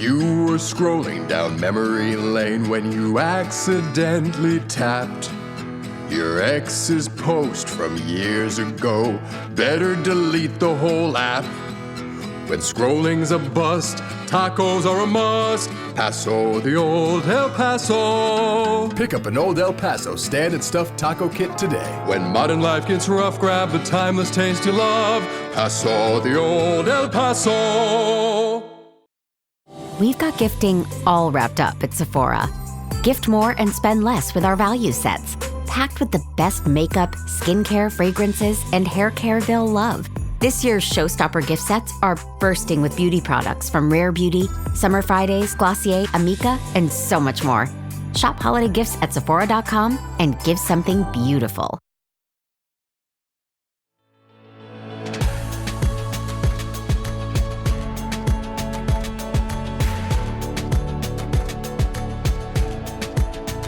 You were scrolling down memory lane when you accidentally tapped your ex's post from years ago. Better delete the whole app. When scrolling's a bust, tacos are a must. Paso, the old El Paso. Pick up an old El Paso stand and stuffed taco kit today. When modern life gets rough, grab the timeless taste you love. Paso, the old El Paso. We've got gifting all wrapped up at Sephora. Gift more and spend less with our value sets, packed with the best makeup, skincare, fragrances, and hair care they'll love. This year's showstopper gift sets are bursting with beauty products from Rare Beauty, Summer Fridays, Glossier, Amika, and so much more. Shop holiday gifts at Sephora.com and give something beautiful.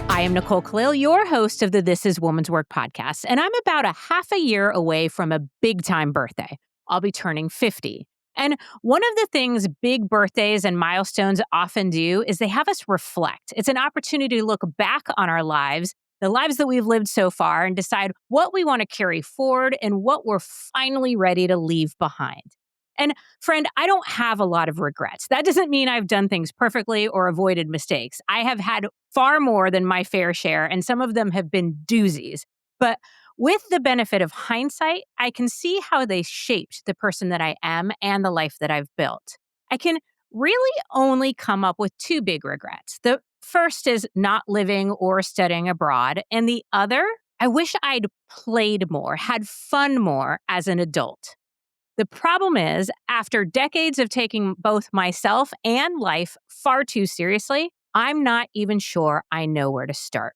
I am Nicole Khalil, your host of the This Is Woman's Work podcast, and I'm about a half a year away from a big-time birthday. I'll be turning 50. And one of the things big birthdays and milestones often do is they have us reflect. It's an opportunity to look back on our lives, the lives that we've lived so far, and decide what we want to carry forward and what we're finally ready to leave behind. And friend, I don't have a lot of regrets. That doesn't mean I've done things perfectly or avoided mistakes. I have had far more than my fair share, and some of them have been doozies. But with the benefit of hindsight, I can see how they shaped the person that I am and the life that I've built. I can really only come up with two big regrets. The first is not living or studying abroad, and the other, I wish I'd played more, had fun more as an adult. The problem is, after decades of taking both myself and life far too seriously, I'm not even sure I know where to start.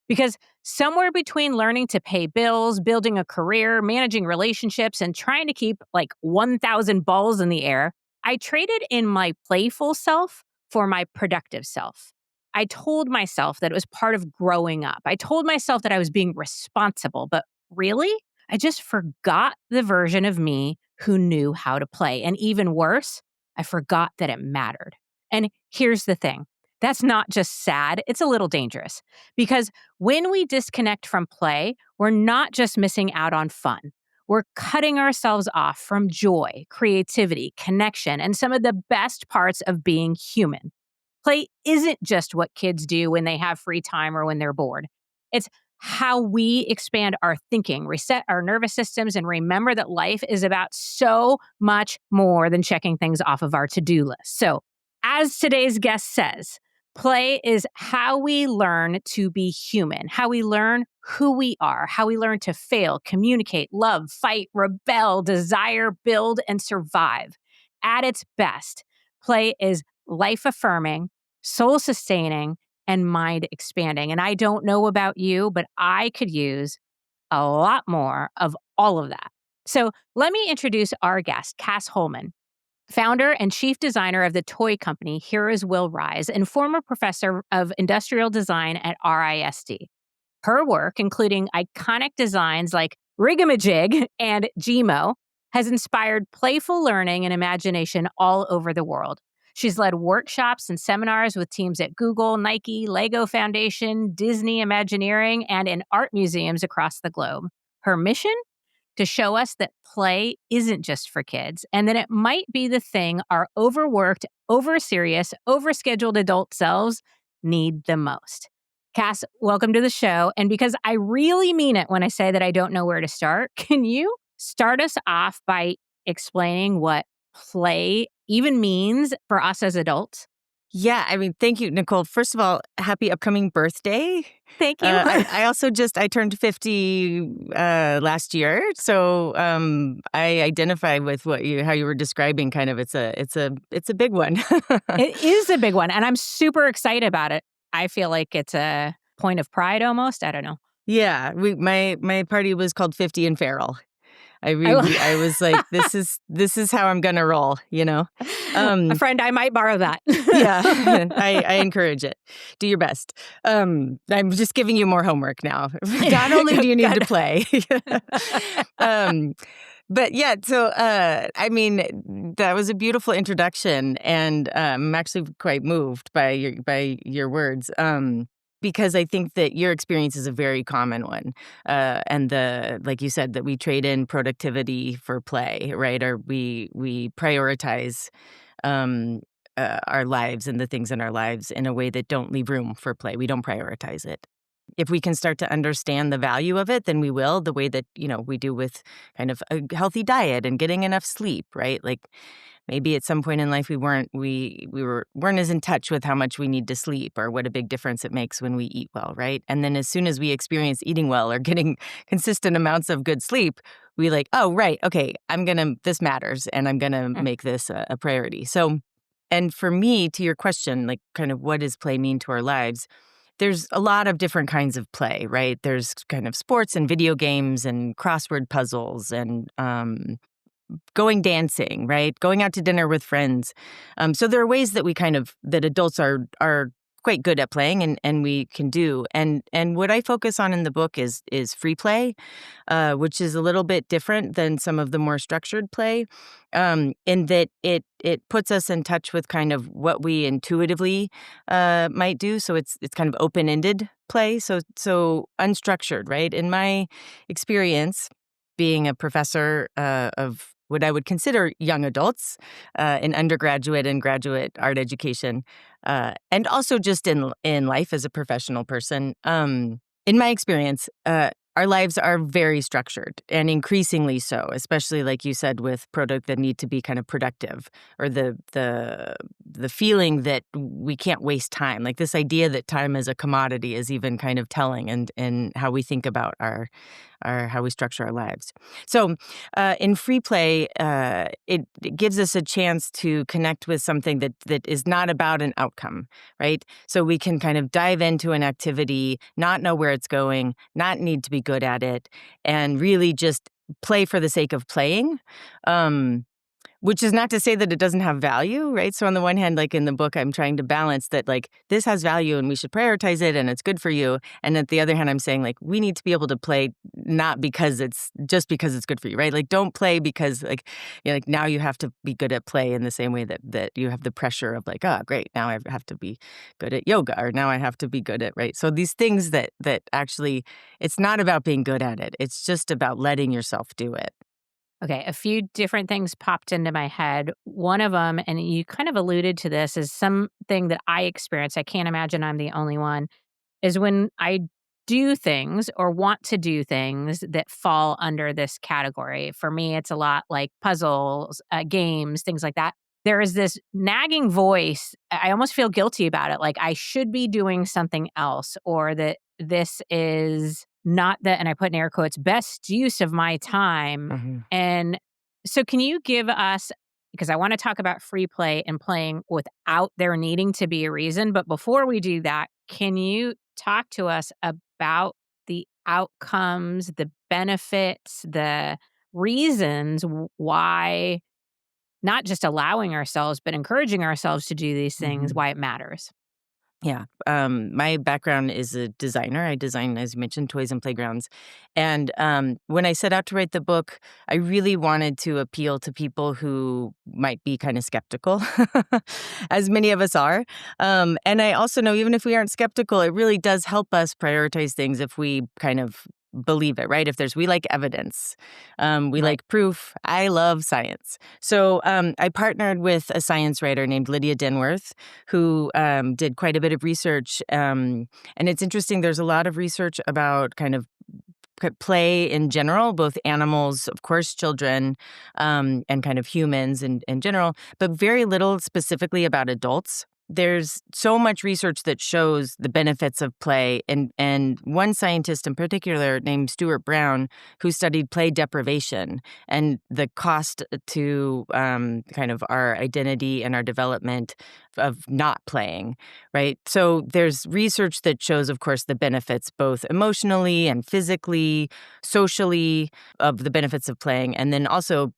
Because somewhere between learning to pay bills, building a career, managing relationships, and trying to keep like 1,000 balls in the air, I traded in my playful self for my productive self. I told myself that it was part of growing up. I told myself that I was being responsible, but really, I just forgot the version of me who knew how to play. And even worse, I forgot that it mattered. And here's the thing. That's not just sad, it's a little dangerous. Because when we disconnect from play, we're not just missing out on fun. We're cutting ourselves off from joy, creativity, connection, and some of the best parts of being human. Play isn't just what kids do when they have free time or when they're bored. It's how we expand our thinking, reset our nervous systems, and remember that life is about so much more than checking things off of our to-do list. So, as today's guest says, play is how we learn to be human, how we learn who we are, how we learn to fail, communicate, love, fight, rebel, desire, build, and survive. At its best, play is life-affirming, soul-sustaining, and mind-expanding. And I don't know about you, but I could use a lot more of all of that. So let me introduce our guest, Cass Holman, founder and chief designer of the toy company Heroes Will Rise and former professor of industrial design at RISD. Her work, including iconic designs like Rigamajig and Gmo, has inspired playful learning and imagination all over the world. She's led workshops and seminars with teams at Google, Nike, Lego Foundation, Disney Imagineering, and in art museums across the globe. Her mission? To show us that play isn't just for kids, and that it might be the thing our overworked, over-serious, overscheduled adult selves need the most. Cass, welcome to the show. And because I really mean it when I say that I don't know where to start, can you start us off by explaining what play even means for us as adults? Yeah, I mean, thank you, Nicole. First of all, happy upcoming birthday. Thank you. I also I turned 50 last year, so I identify with how you were describing. Kind of, it's a big one. It is a big one, and I'm super excited about it. I feel like it's a point of pride almost. I don't know. Yeah, my party was called 50 and Feral. I was like, this is how I'm gonna roll, you know. A friend, I might borrow that. Yeah, I encourage it. Do your best. I'm just giving you more homework now. Not only do you need to play, But yeah, so I mean, that was a beautiful introduction, and I'm actually quite moved by your words. Because I think that your experience is a very common one, and like you said, that we trade in productivity for play, right? Or we prioritize um, our lives and the things in our lives in a way that don't leave room for play. We don't prioritize it. If we can start to understand the value of it, then we will, the way that, we do with kind of a healthy diet and getting enough sleep, right? Like maybe at some point in life weren't as in touch with how much we need to sleep or what a big difference it makes when we eat well, right? And then as soon as we experience eating well or getting consistent amounts of good sleep, we like, oh, right, okay, this matters and I'm gonna make this a priority. So, and for me, to your question, like kind of what does play mean to our lives? There's a lot of different kinds of play, right? There's kind of sports and video games and crossword puzzles and going dancing, right? Going out to dinner with friends. So there are ways that that adults are quite good at playing and we can do. And what I focus on in the book is free play, which is a little bit different than some of the more structured play, in that it puts us in touch with kind of what we intuitively might do. So it's kind of open-ended play, so unstructured, right? In my experience, being a professor of what I would consider young adults in undergraduate and graduate art education, and also just in life as a professional person. In my experience, our lives are very structured and increasingly so, especially like you said with product that need to be kind of productive, or the feeling that we can't waste time. Like this idea that time is a commodity is even kind of telling and how we think about our how we structure our lives. So in free play, it gives us a chance to connect with something that is not about an outcome, right? So we can kind of dive into an activity, not know where it's going, not need to be good at it, and really just play for the sake of playing. Which is not to say that it doesn't have value, right? So on the one hand, like in the book, I'm trying to balance that, like, this has value and we should prioritize it and it's good for you. And at the other hand, I'm saying, like, we need to be able to play not because it's good for you, right? Like, don't play because, like, like now you have to be good at play in the same way that you have the pressure of like, oh, great, now I have to be good at yoga, or now I have to be good at, right? So these things that actually, it's not about being good at it. It's just about letting yourself do it. Okay, a few different things popped into my head. One of them, and you kind of alluded to this, is something that I experienced. I can't imagine I'm the only one, is when I do things or want to do things that fall under this category. For me, it's a lot like puzzles, games, things like that. There is this nagging voice. I almost feel guilty about it. Like I should be doing something else, or that this is not the, and I put in air quotes, best use of my time. Mhm. And so, can you give us, because I want to talk about free play and playing without there needing to be a reason. But before we do that, can you talk to us about the outcomes, the benefits, the reasons why not just allowing ourselves, but encouraging ourselves to do these things, Mhm. why it matters? Yeah. My background is a designer. I design, as you mentioned, toys and playgrounds. And when I set out to write the book, I really wanted to appeal to people who might be kind of skeptical, as many of us are. And I also know, even if we aren't skeptical, it really does help us prioritize things if we kind of believe it, right? We like evidence, we Right. like proof. I love science. So I partnered with a science writer named Lydia Denworth, who did quite a bit of research. And it's interesting, there's a lot of research about kind of play in general, both animals, of course, children, and kind of humans in general, but very little specifically about adults. There's so much research that shows the benefits of play, and one scientist in particular named Stuart Brown, who studied play deprivation and the cost to kind of our identity and our development of not playing, right? So there's research that shows, of course, the benefits both emotionally and physically, socially, of the benefits of playing, and then also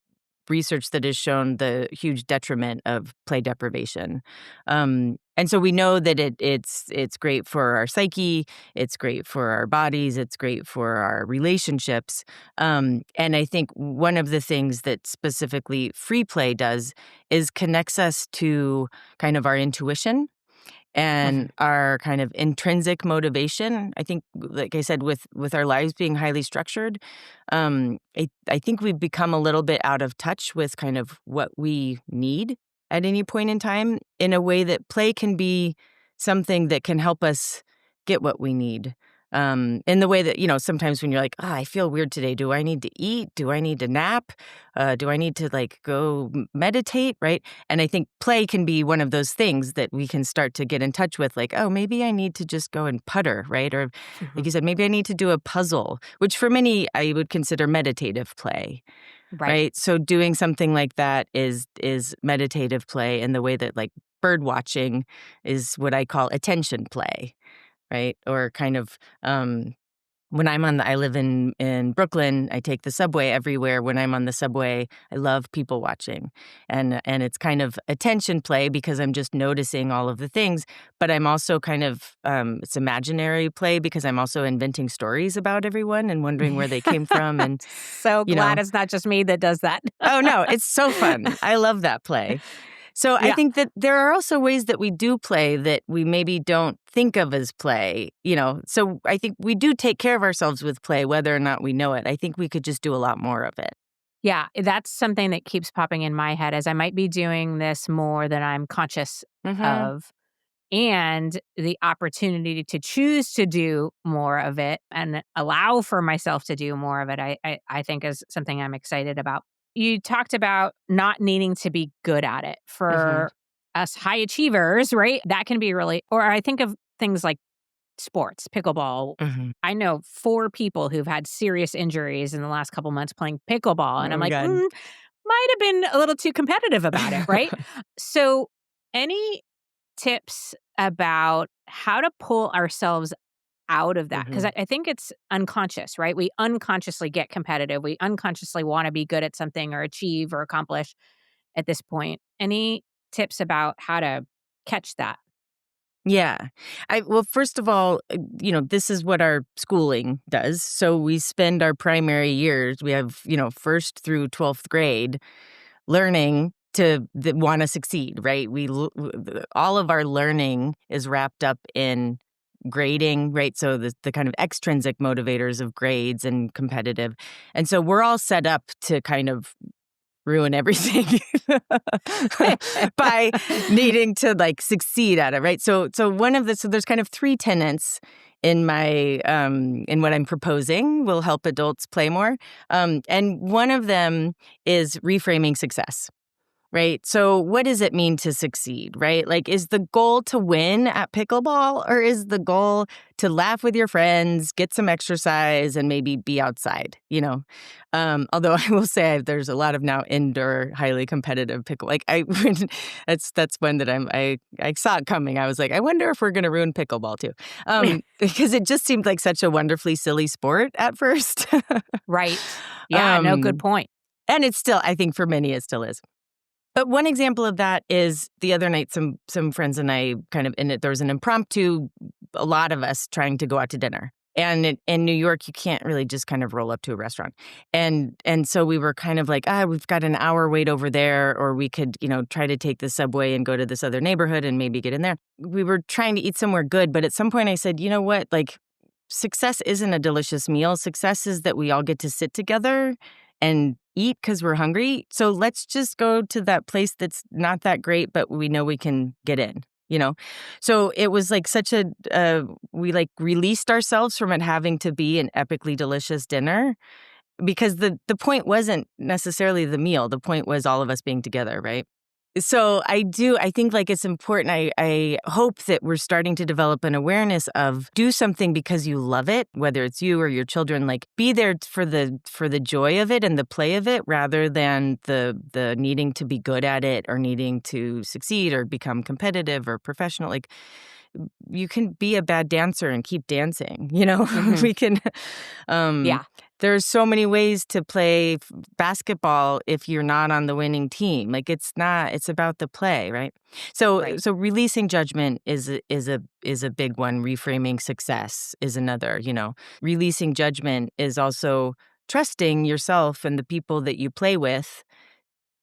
research that has shown the huge detriment of play deprivation. And so we know that it's great for our psyche, it's great for our bodies, it's great for our relationships. And I think one of the things that specifically free play does is connects us to kind of our intuition and our kind of intrinsic motivation. I think, like I said, with our lives being highly structured, I think we've become a little bit out of touch with kind of what we need at any point in time, in a way that play can be something that can help us get what we need. In the way that, sometimes when you're like, I feel weird today. Do I need to eat? Do I need to nap? Do I need to go meditate? Right. And I think play can be one of those things that we can start to get in touch with, maybe I need to just go and putter. Right. Or like you said, maybe I need to do a puzzle, which for many I would consider meditative play. Right. So doing something like that is meditative play in the way that bird watching is what I call attention play. Right. Or kind of when I live in Brooklyn, I take the subway everywhere. When I'm on the subway, I love people watching. And it's kind of attention play because I'm just noticing all of the things. But I'm also kind of, it's imaginary play because I'm also inventing stories about everyone and wondering where they came from. And so glad it's not just me that does that. Oh, no, it's so fun. I love that play. So I think that there are also ways that we do play that we maybe don't think of as play, So I think we do take care of ourselves with play, whether or not we know it. I think we could just do a lot more of it. Yeah, that's something that keeps popping in my head as I might be doing this more than I'm conscious of. And the opportunity to choose to do more of it and allow for myself to do more of it, I think is something I'm excited about. You talked about not needing to be good at it. For us high achievers, right? That can be really, or I think of things like sports, pickleball. I know 4 people who've had serious injuries in the last couple months playing pickleball. And I'm like, might have been a little too competitive about it, right? So any tips about how to pull ourselves out of that? Because I think it's unconscious, right? We unconsciously get competitive. We unconsciously want to be good at something or achieve or accomplish at this point. Any tips about how to catch that? Yeah. Well, first of all, this is what our schooling does. So we spend our primary years, we have, first through 12th grade, learning to want to succeed, right? All of our learning is wrapped up in grading, right? So the kind of extrinsic motivators of grades and competitive. And so we're all set up to kind of ruin everything by needing to succeed at it, right? So there's kind of 3 tenets in my in what I'm proposing will help adults play more. And one of them is reframing success. Right. So what does it mean to succeed, right? Is the goal to win at pickleball, or is the goal to laugh with your friends, get some exercise, and maybe be outside, Although I will say there's a lot of now indoor, highly competitive pickle. That's one that I saw it coming. I was like, I wonder if we're going to ruin pickleball too. Because it just seemed like such a wonderfully silly sport at first. Right. Yeah, no, good point. And it's still, I think for many, it still is. But one example of that is the other night, some friends and I kind of in it. There was an impromptu, a lot of us trying to go out to dinner. And in New York, you can't really just kind of roll up to a restaurant. And so we were kind of like, we've got an hour wait over there, or we could, try to take the subway and go to this other neighborhood and maybe get in there. We were trying to eat somewhere good. But at some point I said, you know what, success isn't a delicious meal. Success is that we all get to sit together and eat because we're hungry. So let's just go to that place that's not that great, but we know we can get in, So it was such we released ourselves from it having to be an epically delicious dinner, because the point wasn't necessarily the meal. The point was all of us being together, right? So I think it's important. I hope that we're starting to develop an awareness of do something because you love it, whether it's you or your children, be there for the joy of it and the play of it, rather than the needing to be good at it or needing to succeed or become competitive or professional. You can be a bad dancer and keep dancing, We can, yeah. There's so many ways to play basketball if you're not on the winning team. Like it's about the play, right? So Right. so releasing judgment is a big one. Reframing success is another, Releasing judgment is also trusting yourself and the people that you play with,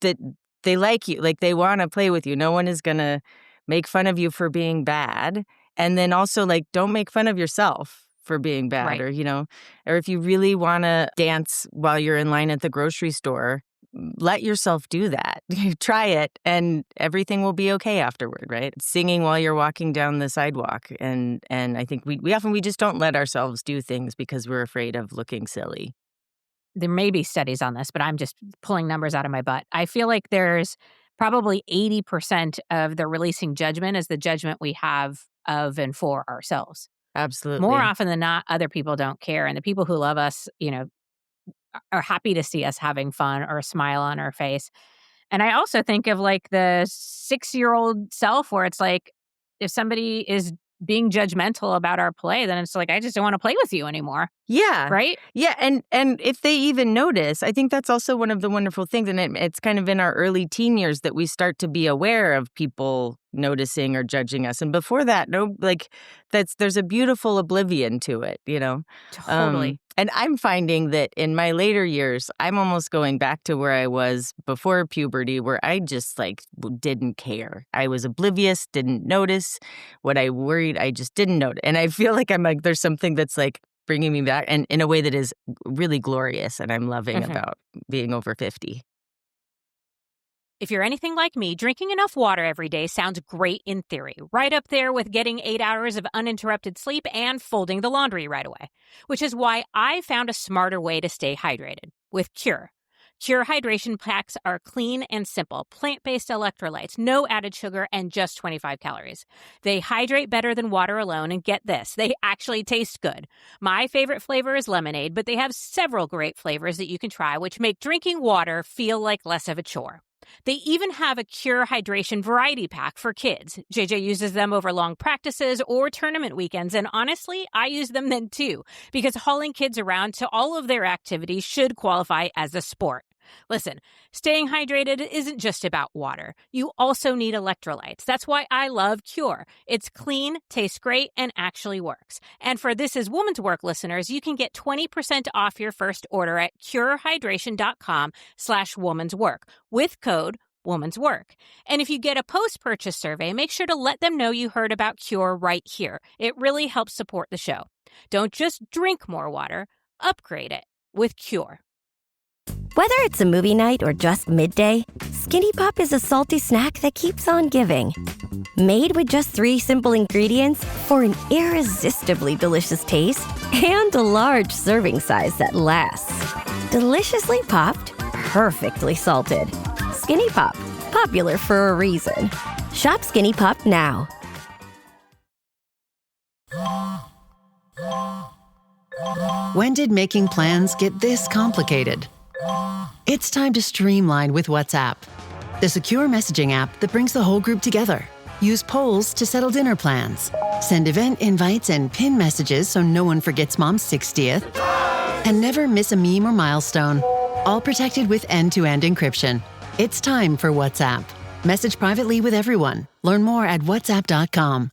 that they like you, like they want to play with you. No one is going to make fun of you for being bad. And then also, like, don't make fun of yourself for being bad, Right. or if you really want to dance while you're in line at the grocery store, let yourself do that. Try it and everything will be okay afterward, right? Singing while you're walking down the sidewalk. And I think we often just don't let ourselves do things because we're afraid of looking silly. There may be studies on this, but I'm just pulling numbers out of my butt. I feel like there's probably 80% of the releasing judgment is the judgment we have of and for ourselves. More Absolutely. often than not, other people don't care. And the people who love us, are happy to see us having fun or a smile on our face. And I also think of like the 6-year-old self where it's like, if somebody is being judgmental about our play, then it's like, I just don't want to play with you anymore. Yeah. Right? Yeah, and if they even notice, I think that's also one of the wonderful things, and it's kind of in our early teen years that we start to be aware of people noticing or judging us. And before that, no, like there's a beautiful oblivion to it. Totally. And I'm finding that in my later years, I'm almost going back to where I was before puberty, where I just didn't care. I was oblivious, didn't notice what I worried. I just didn't notice, and I feel like I'm like there's something that's like bringing me back, and in a way that is really glorious, and I'm loving Mhm. about being over 50. If you're anything like me, drinking enough water every day sounds great in theory, right up there with getting 8 hours of uninterrupted sleep and folding the laundry right away. Which is why I found a smarter way to stay hydrated with Cure. Cure hydration packs are clean and simple, plant-based electrolytes, no added sugar, and just 25 calories. They hydrate better than water alone, and get this, they actually taste good. My favorite flavor is lemonade, but they have several great flavors that you can try, which make drinking water feel like less of a chore. They even have a Cure Hydration variety pack for kids. JJ uses them over long practices or tournament weekends, and honestly, I use them then too, because hauling kids around to all of their activities should qualify as a sport. Listen, staying hydrated isn't just about water. You also need electrolytes. That's why I love Cure. It's clean, tastes great, and actually works. And for This Is Woman's Work listeners, you can get 20% off your first order at curehydration.com/woman's work with code Woman's Work. And if you get a post-purchase survey, make sure to let them know you heard about Cure right here. It really helps support the show. Don't just drink more water, upgrade it with Cure. Whether it's a movie night or just midday, Skinny Pop is a salty snack that keeps on giving. Made with just 3 simple ingredients for an irresistibly delicious taste and a large serving size that lasts. Deliciously popped, perfectly salted. Skinny Pop, popular for a reason. Shop Skinny Pop now. When did making plans get this complicated? It's time to streamline with WhatsApp, the secure messaging app that brings the whole group together. Use polls to settle dinner plans. Send event invites and pin messages so no one forgets Mom's 60th. And never miss a meme or milestone. All protected with end-to-end encryption. It's time for WhatsApp. Message privately with everyone. Learn more at whatsapp.com.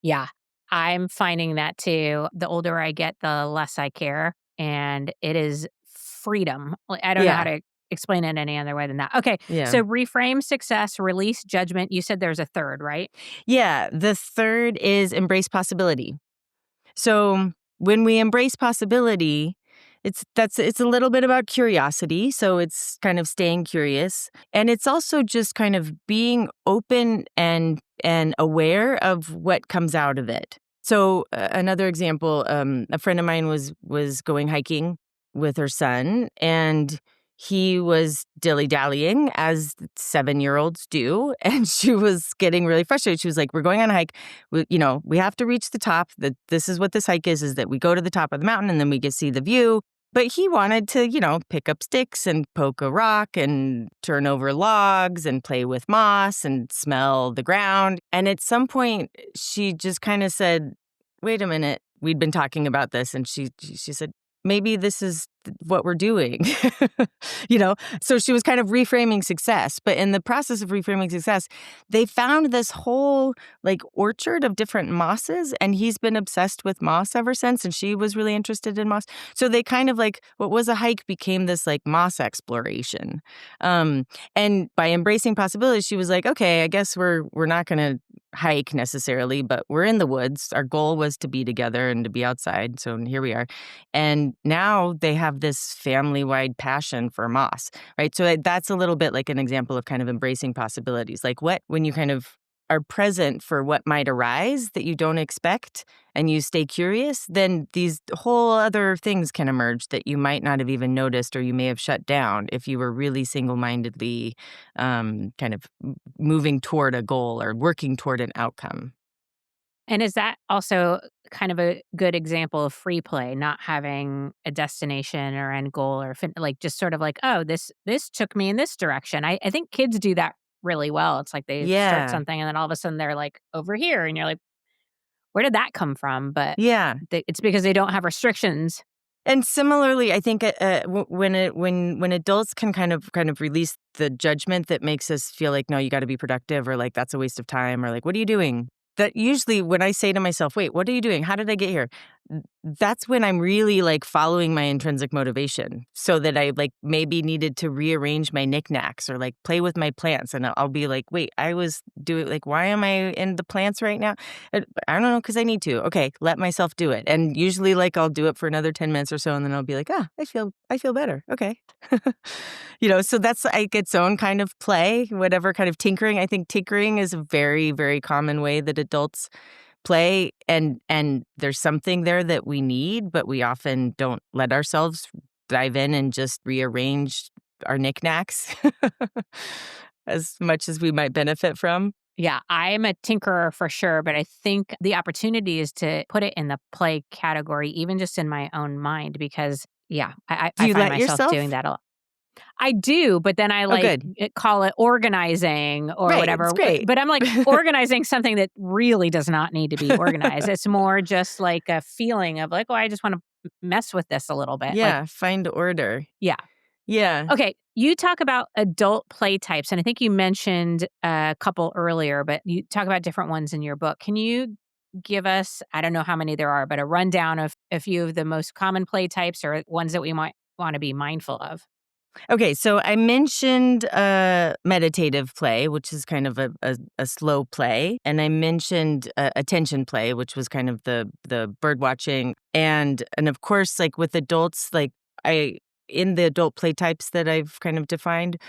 Yeah, I'm finding that too. The older I get, the less I care. And it is freedom. I don't know how to explain it any other way than that. Okay, so reframe success, release judgment. You said there's a third, right? Yeah, the third is embrace possibility. So when we embrace possibility, it's a little bit about curiosity. So it's kind of staying curious, and it's also just kind of being open and aware of what comes out of it. So another example, a friend of mine was going hiking with her son, and he was dilly-dallying, as 7-year-olds do, and she was getting really frustrated. She was like, we're going on a hike. We have to reach the top. This is what this hike is that we go to the top of the mountain, and then we get to see the view. But he wanted to, pick up sticks and poke a rock and turn over logs and play with moss and smell the ground. And at some point, she just kind of said, wait a minute, we'd been talking about this, and she said, maybe this is what we're doing, So she was kind of reframing success. But in the process of reframing success, they found this whole like orchard of different mosses, and he's been obsessed with moss ever since. And she was really interested in moss. So they kind of like what was a hike became this like moss exploration. And by embracing possibilities, she was like, okay, I guess we're not going to hike necessarily, but we're in the woods. Our goal was to be together and to be outside. So here we are. And now they have this family-wide passion for moss, right? So that's a little bit like an example of kind of embracing possibilities. Like when you kind of are present for what might arise that you don't expect and you stay curious, then these whole other things can emerge that you might not have even noticed or you may have shut down if you were really single-mindedly kind of moving toward a goal or working toward an outcome. And is that also kind of a good example of free play, not having a destination or end goal or like just sort of like, oh, this took me in this direction. I think kids do that really well. It's like they start Yeah. something and then all of a sudden they're like over here and you're like, where did that come from? But Yeah. it's because they don't have restrictions. And similarly, I think when adults can kind of release the judgment that makes us feel like, no, you got to be productive, or like that's a waste of time, or like, what are you doing? That usually when I say to myself, wait, what are you doing? How did I get here? That's when I'm really like following my intrinsic motivation, so that I like maybe needed to rearrange my knickknacks or like play with my plants. And I'll be like, wait, I was doing like, why am I in the plants right now? I don't know, because I need to. Okay, let myself do it. And usually like I'll do it for another 10 minutes or so. And then I'll be like, I feel better. Okay. So that's like its own kind of play, whatever kind of tinkering. I think tinkering is a very, very common way that adults play, and there's something there that we need, but we often don't let ourselves dive in and just rearrange our knickknacks as much as we might benefit from. Yeah, I'm a tinkerer for sure, but I think the opportunity is to put it in the play category, even just in my own mind, because yeah, I Do you find let myself yourself? doing that a lot. I do, but then I Oh, good. call it organizing or Right, whatever. it's great. But I'm like organizing something that really does not need to be organized. It's more just like a feeling of like, oh, I just want to mess with this a little bit. Like, Yeah, find order. yeah. Yeah. Okay, you talk about adult play types, and I think you mentioned a couple earlier, but you talk about different ones in your book. Can you give us, I don't know how many there are, but a rundown of a few of the most common play types or ones that we might want to be mindful of? Okay, so I mentioned meditative play, which is kind of a slow play, and I mentioned attention play, which was kind of the bird watching, and of course, like with adults, like in the adult play types that I've kind of defined,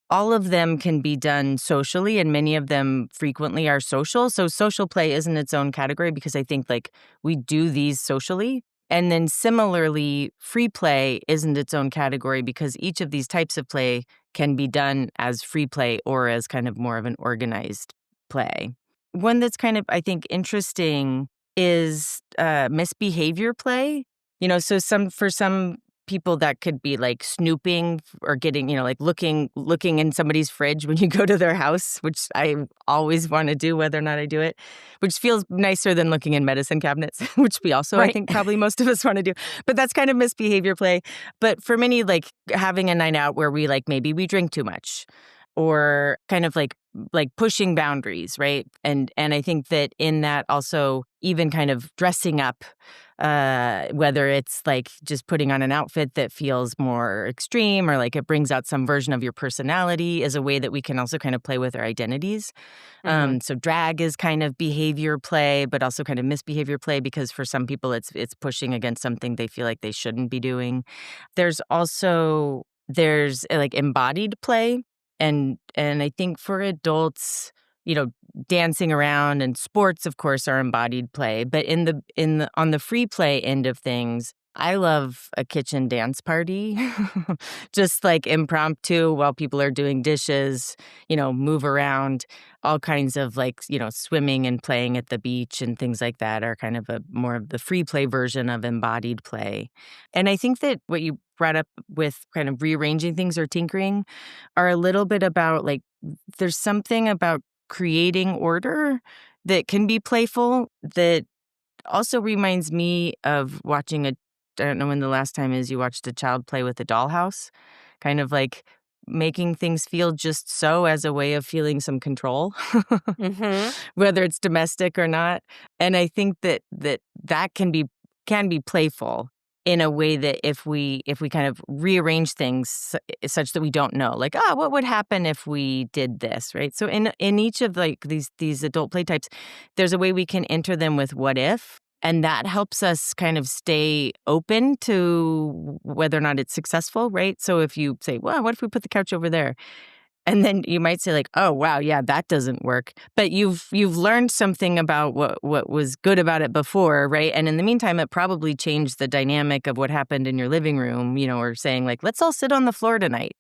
all of them can be done socially, and many of them frequently are social. So social play isn't its own category because I think like we do these socially. And then similarly, free play isn't its own category because each of these types of play can be done as free play or as kind of more of an organized play. One that's kind of, I think, interesting is misbehavior play. So for some people that could be like snooping or getting, like looking in somebody's fridge when you go to their house, which I always want to do whether or not I do it, which feels nicer than looking in medicine cabinets, which we also, I Right. think probably most of us want to do. But that's kind of misbehavior play. But for many, like having a night out where we like maybe we drink too much or kind of like pushing boundaries, right? And I think that in that also even kind of dressing up, whether it's like just putting on an outfit that feels more extreme or like it brings out some version of your personality is a way that we can also kind of play with our identities. Mm-hmm. So drag is kind of behavior play, but also kind of misbehavior play because for some people it's pushing against something they feel like they shouldn't be doing. There's like embodied play. And I think for adults, dancing around and sports, of course, are embodied play. But on the free play end of things, I love a kitchen dance party, just like impromptu while people are doing dishes, move around. All kinds of like, swimming and playing at the beach and things like that are kind of more of the free play version of embodied play. And I think that what you brought up with kind of rearranging things or tinkering are a little bit about like, there's something about creating order that can be playful that also reminds me of watching I don't know when the last time is you watched a child play with a dollhouse, kind of like making things feel just so as a way of feeling some control, Mm-hmm. whether it's domestic or not. And I think that can be playful in a way that if we kind of rearrange things such that we don't know, like, oh, what would happen if we did this, right? So in each of like these adult play types, there's a way we can enter them with what if, and that helps us kind of stay open to whether or not it's successful, right? So if you say, well, what if we put the couch over there? And then you might say like, "Oh, wow, yeah, that doesn't work." But you've learned something about what was good about it before, right? And in the meantime, it probably changed the dynamic of what happened in your living room, or saying like, "Let's all sit on the floor tonight."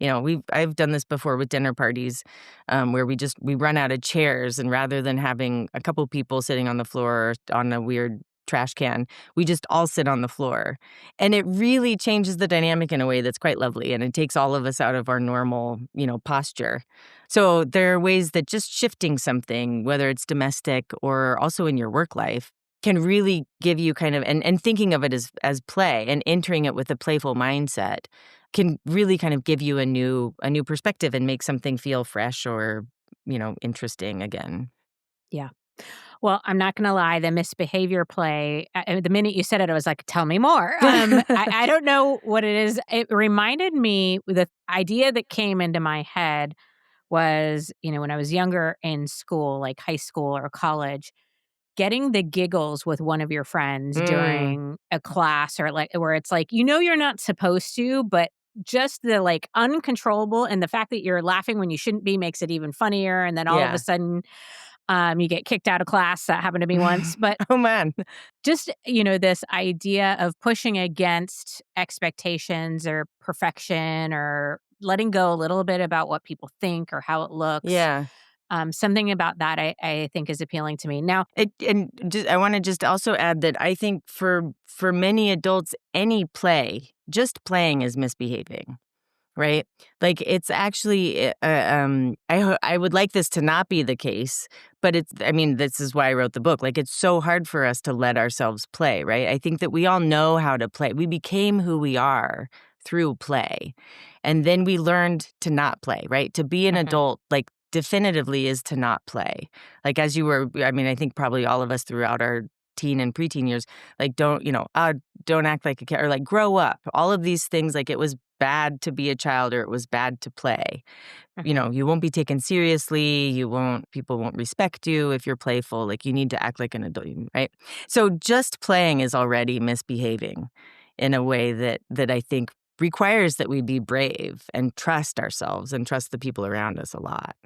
I've done this before with dinner parties, where we run out of chairs, and rather than having a couple people sitting on the floor or on a weird trash can, we just all sit on the floor. And it really changes the dynamic in a way that's quite lovely. And it takes all of us out of our normal, posture. So there are ways that just shifting something, whether it's domestic or also in your work life, can really give you kind of, and thinking of it as play and entering it with a playful mindset can really kind of give you a new perspective and make something feel fresh or, interesting again. Yeah. Well, I'm not gonna lie, the misbehavior play, the minute you said it, I was like, "Tell me more." I don't know what it is. It reminded me the idea that came into my head was, when I was younger in school, like high school or college, getting the giggles with one of your friends Mm, during a class or, like, where it's like, you're not supposed to, but just the, like, uncontrollable and the fact that you're laughing when you shouldn't be makes it even funnier, and then all of a yeah. sudden you get kicked out of class. That happened to me once. But Oh, man. just, this idea of pushing against expectations or perfection or letting go a little bit about what people think or how it looks. Yeah. Something about that I think is appealing to me. Now, I want to just also add that I think for many adults, any play, just playing is misbehaving, right? Like it's actually, I would like this to not be the case, but I mean, this is why I wrote the book. Like it's so hard for us to let ourselves play, right? I think that we all know how to play. We became who we are through play. And then we learned to not play, right? To be an mhm, adult, like definitively is to not play. Like as you were, I mean, I think probably all of us throughout our teen and preteen years, like don't act like a kid or like grow up. All of these things, like it was bad to be a child or it was bad to play. mhm. You won't be taken seriously. People won't respect you if you're playful. Like you need to act like an adult, right? So just playing is already misbehaving in a way that I think requires that we be brave and trust ourselves and trust the people around us a lot.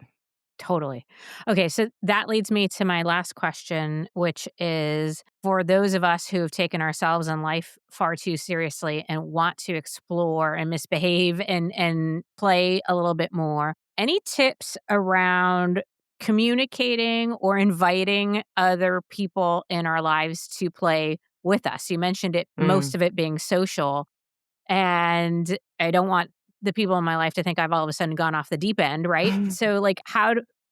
Totally. Okay, so that leads me to my last question, which is for those of us who have taken ourselves and life far too seriously and want to explore and misbehave and play a little bit more. Any tips around communicating or inviting other people in our lives to play with us? You mentioned it, Mm. most of it being social, and I don't want the people in my life to think I've all of a sudden gone off the deep end, right? So, like,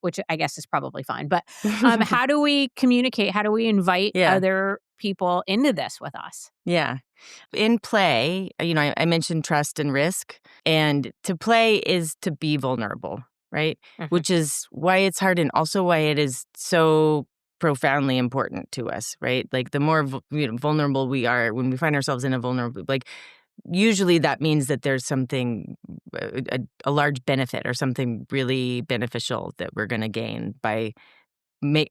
which I guess is probably fine, but how do we communicate? How do we invite Yeah. other people into this with us? Yeah. In play, I mentioned trust and risk, and to play is to be vulnerable, right? Mhm, Which is why it's hard and also why it is so profoundly important to us, right? Like the more vulnerable we are when we find ourselves in a vulnerable, like usually that means that there's something, a large benefit or something really beneficial that we're going to gain by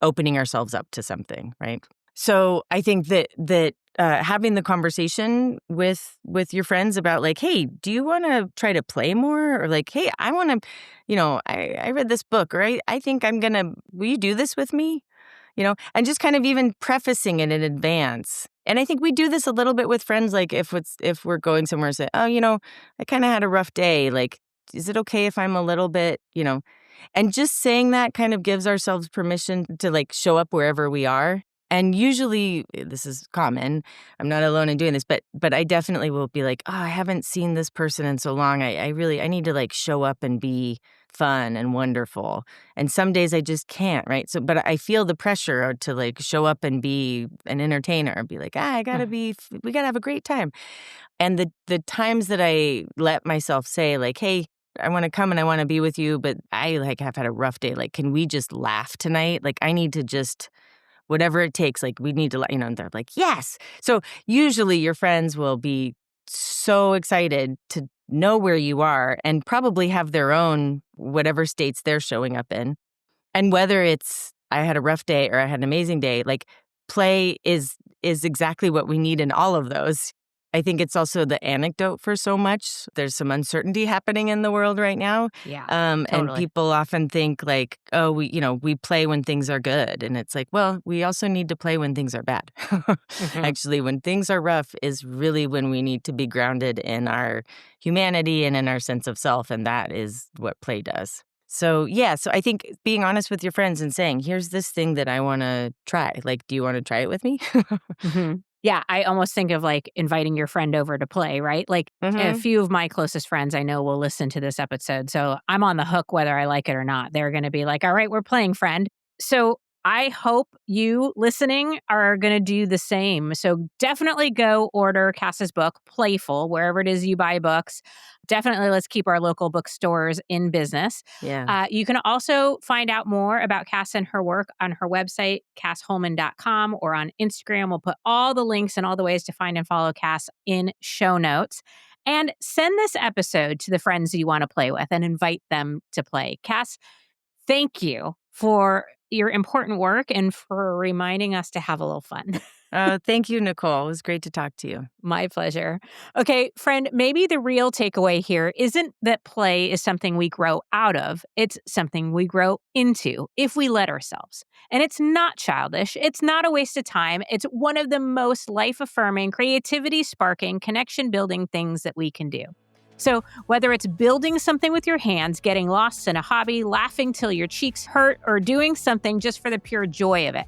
opening ourselves up to something, right? So I think that having the conversation with your friends about like, hey, do you want to try to play more, or like, hey, I want to, I read this book, or I think I'm gonna. Will you do this with me? And just kind of even prefacing it in advance. And I think we do this a little bit with friends, like if we're going somewhere and say, oh, I kind of had a rough day. Like, is it okay if I'm a little bit, and just saying that kind of gives ourselves permission to like show up wherever we are. And usually, this is common, I'm not alone in doing this, but I definitely will be like, oh, I haven't seen this person in so long. I need to like show up and be fun and wonderful. And some days I just can't, right? So, but I feel the pressure to like show up and be an entertainer and be like, we gotta have a great time. And the times that I let myself say like, hey, I want to come and I want to be with you, but I like have had a rough day. Like, can we just laugh tonight? Like, I need to just, whatever it takes, like we need to let, and they're like, yes. So usually your friends will be so excited to know where you are and probably have their own whatever states they're showing up in. And whether it's I had a rough day or I had an amazing day, like play is exactly what we need in all of those. I think it's also the anecdote for so much. There's some uncertainty happening in the world right now. Yeah, And totally. people often think like, oh, we play when things are good. And it's like, well, we also need to play when things are bad. Actually, when things are rough is really when we need to be grounded in our humanity and in our sense of self. And that is what play does. So, so I think being honest with your friends and saying, here's this thing that I want to try. Like, do you want to try it with me? Yeah, I almost think of like inviting your friend over to play, right? Like a few of my closest friends I know will listen to this episode. So I'm on the hook whether I like it or not. They're going to be like, all right, we're playing, friend. So I hope you listening are going to do the same. So definitely go order Cass's book, Playful, wherever it is you buy books. Definitely let's keep our local bookstores in business. Yeah. You can also find out more about Cass and her work on her website, CassHolman.com, or on Instagram. We'll put all the links and all the ways to find and follow Cass in show notes. And send this episode to the friends you want to play with and invite them to play. Cass, thank you for your important work and for reminding us to have a little fun. Thank you, Nicole. It was great to talk to you. My pleasure. Okay, friend, maybe the real takeaway here isn't that play is something we grow out of. It's something we grow into if we let ourselves. And it's not childish. It's not a waste of time. It's one of the most life-affirming, creativity-sparking, connection-building things that we can do. So whether it's building something with your hands, getting lost in a hobby, laughing till your cheeks hurt, or doing something just for the pure joy of it,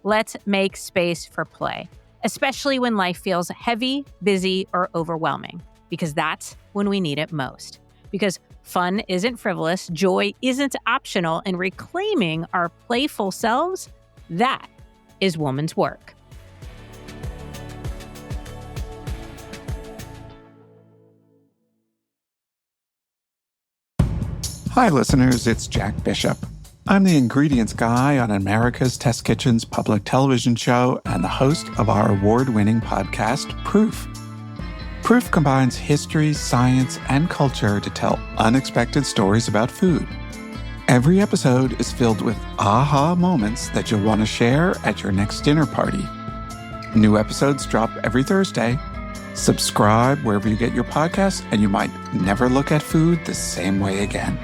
let's make space for play, especially when life feels heavy, busy, or overwhelming, because that's when we need it most. Because fun isn't frivolous, joy isn't optional, and reclaiming our playful selves, that is woman's work. Hi, listeners. It's Jack Bishop. I'm the ingredients guy on America's Test Kitchen's public television show and the host of our award-winning podcast, Proof. Proof combines history, science, and culture to tell unexpected stories about food. Every episode is filled with aha moments that you'll want to share at your next dinner party. New episodes drop every Thursday. Subscribe wherever you get your podcasts, and you might never look at food the same way again.